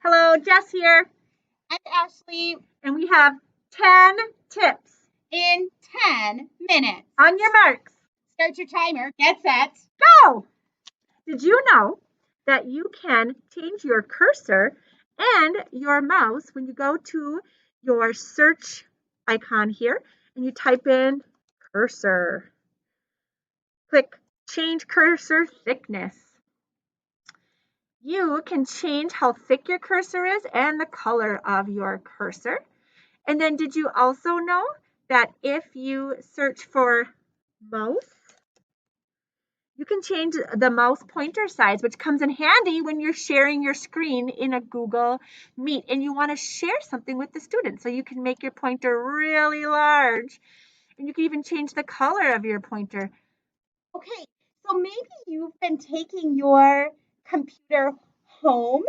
Hello, Jess here. I'm Ashley. And we have 10 tips in 10 minutes. On your marks. Start your timer. Get set. Go! Did you know that you can change your cursor and your mouse when you go to your search icon here and you type in cursor? Click change cursor thickness. You can change how thick your cursor is and the color of your cursor. And then did you also know that if you search for mouse, you can change the mouse pointer size, which comes in handy when you're sharing your screen in a Google Meet and you want to share something with the students. So you can make your pointer really large and you can even change the color of your pointer. Okay, so maybe you've been taking your computer home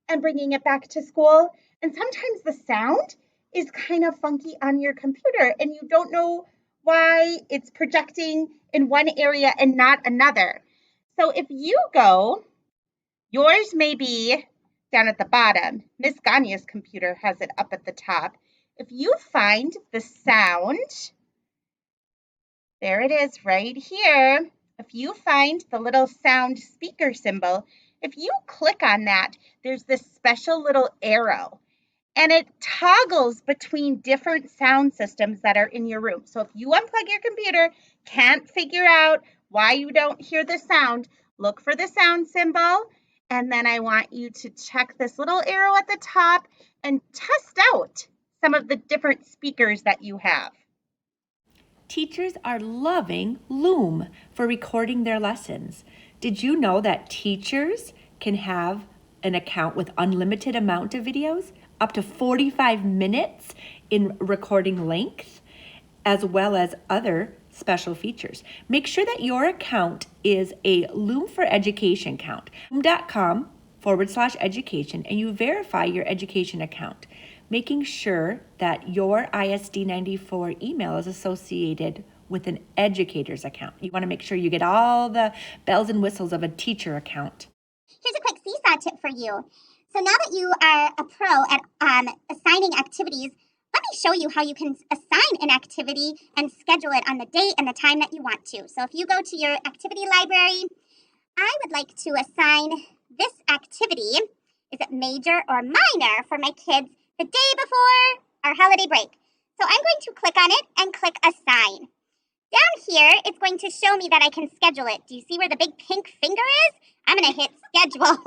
and bringing it back to school, and sometimes the sound is kind of funky on your computer and you don't know why it's projecting in one area and not another. So if you go, yours may be down at the bottom. Miss Gagne's computer has it up at the top. If you find the sound, there it is right here. If you find the little sound speaker symbol, if you click on that, there's this special little arrow and it toggles between different sound systems that are in your room. So if you unplug your computer, can't figure out why you don't hear the sound, look for the sound symbol. And then I want you to check this little arrow at the top and test out some of the different speakers that you have. Teachers are loving Loom for recording their lessons. Did you know that teachers can have an account with unlimited amount of videos, up to 45 minutes in recording length, as well as other special features? Make sure that your account is a Loom for Education account, loom.com/education, and you verify your education account, making sure that your ISD 94 email is associated with an educator's account. You want to make sure you get all the bells and whistles of a teacher account. Here's a quick Seesaw tip for you. So now that you are a pro at assigning activities, let me show you how you can assign an activity and schedule it on the date and the time that you want to. So if you go to your activity library, I would like to assign this activity, is it major or minor, for my kids the day before our holiday break. So I'm going to click on it and click assign. Down here, it's going to show me that I can schedule it. Do you see where the big pink finger is? I'm going to hit schedule.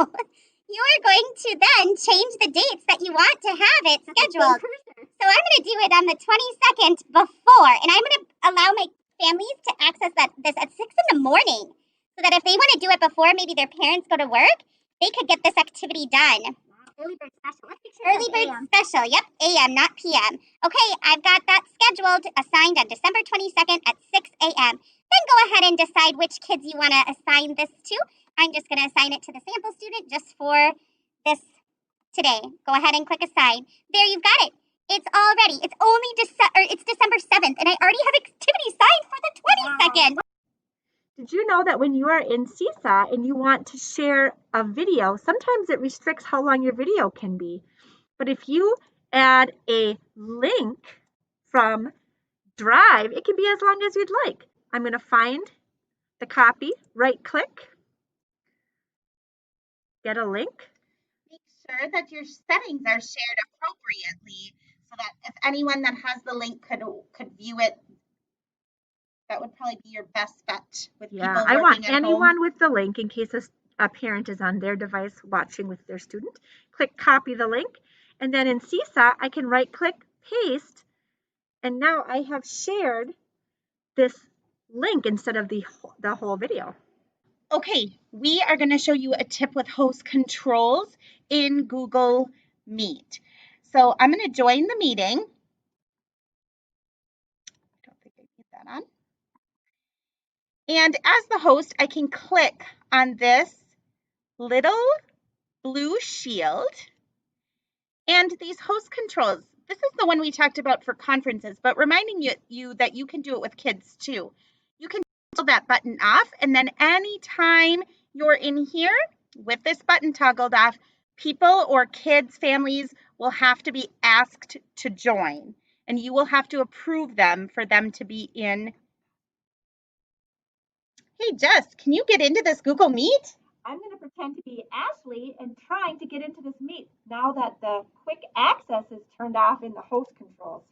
You are going to then change the dates that you want to have it scheduled. So I'm going to do it on the 22nd before, and I'm going to allow my families to access this at 6 in the morning, so that if they want to do it before maybe their parents go to work, they could get this activity done. Early bird special. Early bird special. Yep, AM, not PM. Okay, I've got that scheduled, assigned on December 22nd at 6 a.m. Then go ahead and decide which kids you want to assign this to. I'm just going to assign it to the sample student just for this today. Go ahead and click assign. There, you've got it. It's all ready. It's only it's December 7th, and I already have activity signed for the 22nd. Wow. Did you know that when you are in Seesaw and you want to share a video, sometimes it restricts how long your video can be. But if you add a link from Drive, it can be as long as you'd like. I'm going to find the copy, right click, get a link. Make sure that your settings are shared appropriately so that if anyone that has the link could view it, that would probably be your best bet with people working at home. I want anyone with the link in case a parent is on their device watching with their student. Click copy the link, and then in Seesaw, I can right click, paste, and now I have shared this link instead of the whole video. Okay, we are going to show you a tip with host controls in Google Meet. So I'm going to join the meeting. I don't think I need that on. And as the host, I can click on this little blue shield. And these host controls, this is the one we talked about for conferences, but reminding you that you can do it with kids too. You can toggle that button off, and then anytime you're in here with this button toggled off, people or kids, families will have to be asked to join, and you will have to approve them for them to be in. Hey, Jess, can you get into this Google Meet? I'm going to pretend to be Ashley and trying to get into this meet now that the quick access is turned off in the host controls.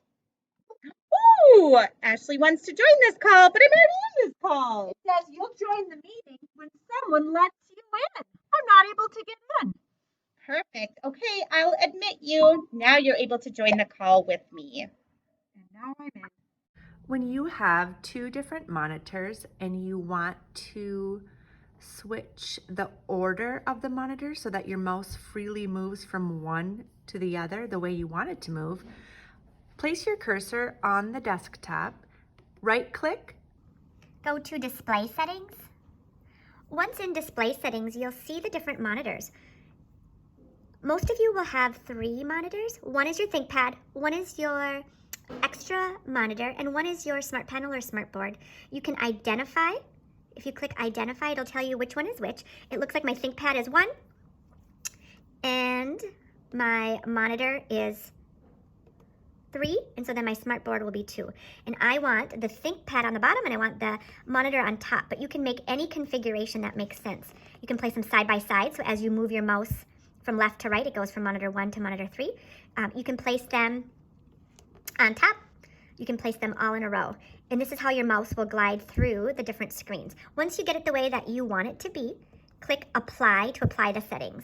Ooh, Ashley wants to join this call, but I'm already in this call. It says you'll join the meeting when someone lets you in. I'm not able to get in. Perfect. Okay, I'll admit you. Now you're able to join the call with me. And now I'm in. When you have two different monitors and you want to switch the order of the monitor so that your mouse freely moves from one to the other the way you want it to move, place your cursor on the desktop, right click. Go to Display Settings. Once in Display Settings, you'll see the different monitors. Most of you will have 3 monitors. One is your ThinkPad, one is your extra monitor, and one is your smart panel or smart board. You can identify. If you click Identify, it'll tell you which one is which. It looks like my ThinkPad is 1, and my monitor is 3, and so then my smart board will be 2. And I want the ThinkPad on the bottom and I want the monitor on top, but you can make any configuration that makes sense. You can place them side by side, so as you move your mouse from left to right, it goes from monitor 1 to monitor 3. You can place them on top. You can place them all in a row. And this is how your mouse will glide through the different screens. Once you get it the way that you want it to be, click Apply to apply the settings.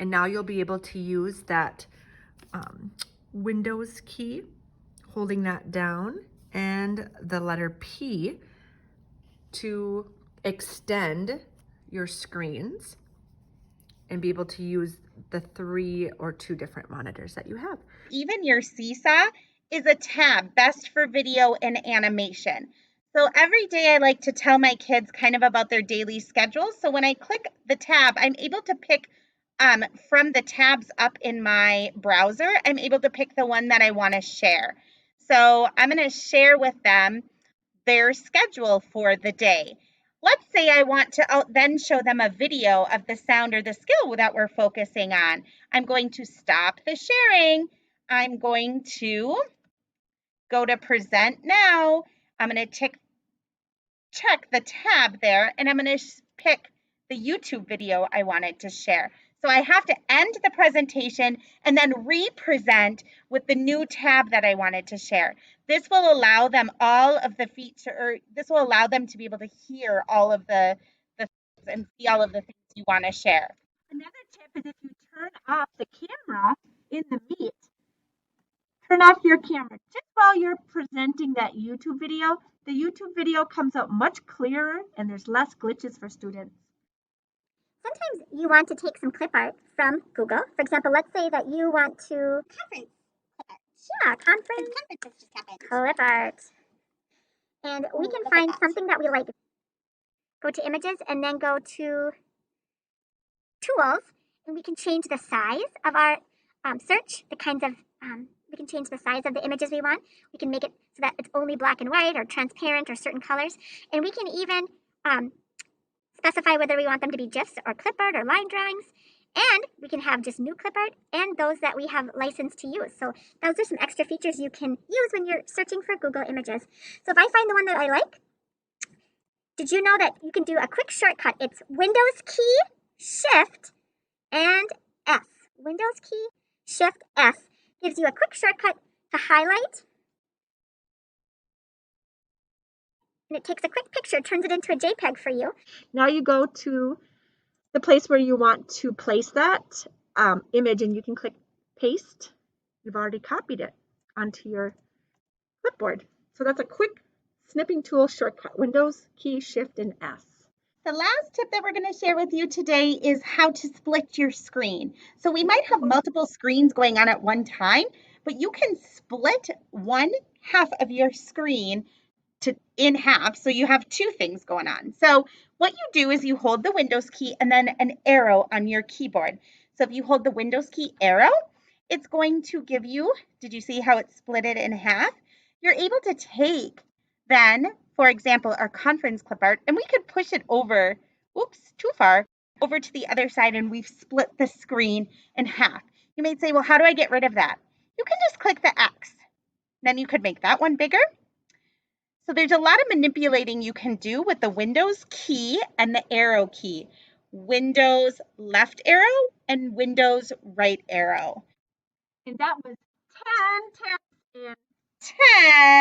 And now you'll be able to use that Windows key, holding that down, and the letter P to extend your screens and be able to use the 3 or 2 different monitors that you have. Even your Seesaw is a tab best for video and animation. So every day I like to tell my kids kind of about their daily schedule. So when I click the tab, I'm able to pick from the tabs up in my browser, I'm able to pick the one that I want to share. So I'm going to share with them their schedule for the day. Let's say I want to then show them a video of the sound or the skill that we're focusing on. I'm going to stop the sharing. I'm going to go to Present Now. I'm going to check the tab there, and I'm going to pick the YouTube video I wanted to share. So I have to end the presentation and then re-present with the new tab that I wanted to share. This will allow them all of the this will allow them to be able to hear all of the things and see all of the things you want to share. Another tip is if you turn off the camera in the Meet, turn off your camera just while you're presenting that YouTube video. The YouTube video comes out much clearer and there's less glitches for students. Sometimes you want to take some clip art from Google. For example, let's say that you want to... Conference clip art. Yeah, conferences just happened. Clip art. And we can find something that we like. Go to Images and then go to Tools, and we can change the size of our search, the kinds of... we can change the size of the images we want. We can make it so that it's only black and white or transparent or certain colors. And we can even specify whether we want them to be GIFs or clip art or line drawings. And we can have just new clip art and those that we have licensed to use. So those are some extra features you can use when you're searching for Google Images. So if I find the one that I like, did you know that you can do a quick shortcut? It's Windows key, Shift, and F. Windows key, Shift, F gives you a quick shortcut to highlight. And it takes a quick picture, turns it into a JPEG for you. Now you go to the place where you want to place that image and you can click Paste. You've already copied it onto your clipboard. So that's a quick snipping tool shortcut, Windows key, Shift, and S. The last tip that we're going to share with you today is how to split your screen. So we might have multiple screens going on at one time, but you can split one half of your screen in half, so you have 2 things going on. So what you do is you hold the Windows key and then an arrow on your keyboard. So if you hold the Windows key arrow, it's going to give you, did you see how it split it in half? You're able to take then, for example, our conference clip art, and we could push it over, oops, too far. over to the other side and we've split the screen in half. You may say, well, how do I get rid of that? You can just click the X. Then you could make that one bigger. So there's a lot of manipulating you can do with the Windows key and the arrow key. Windows left arrow and Windows right arrow. And that was 10 tips in 10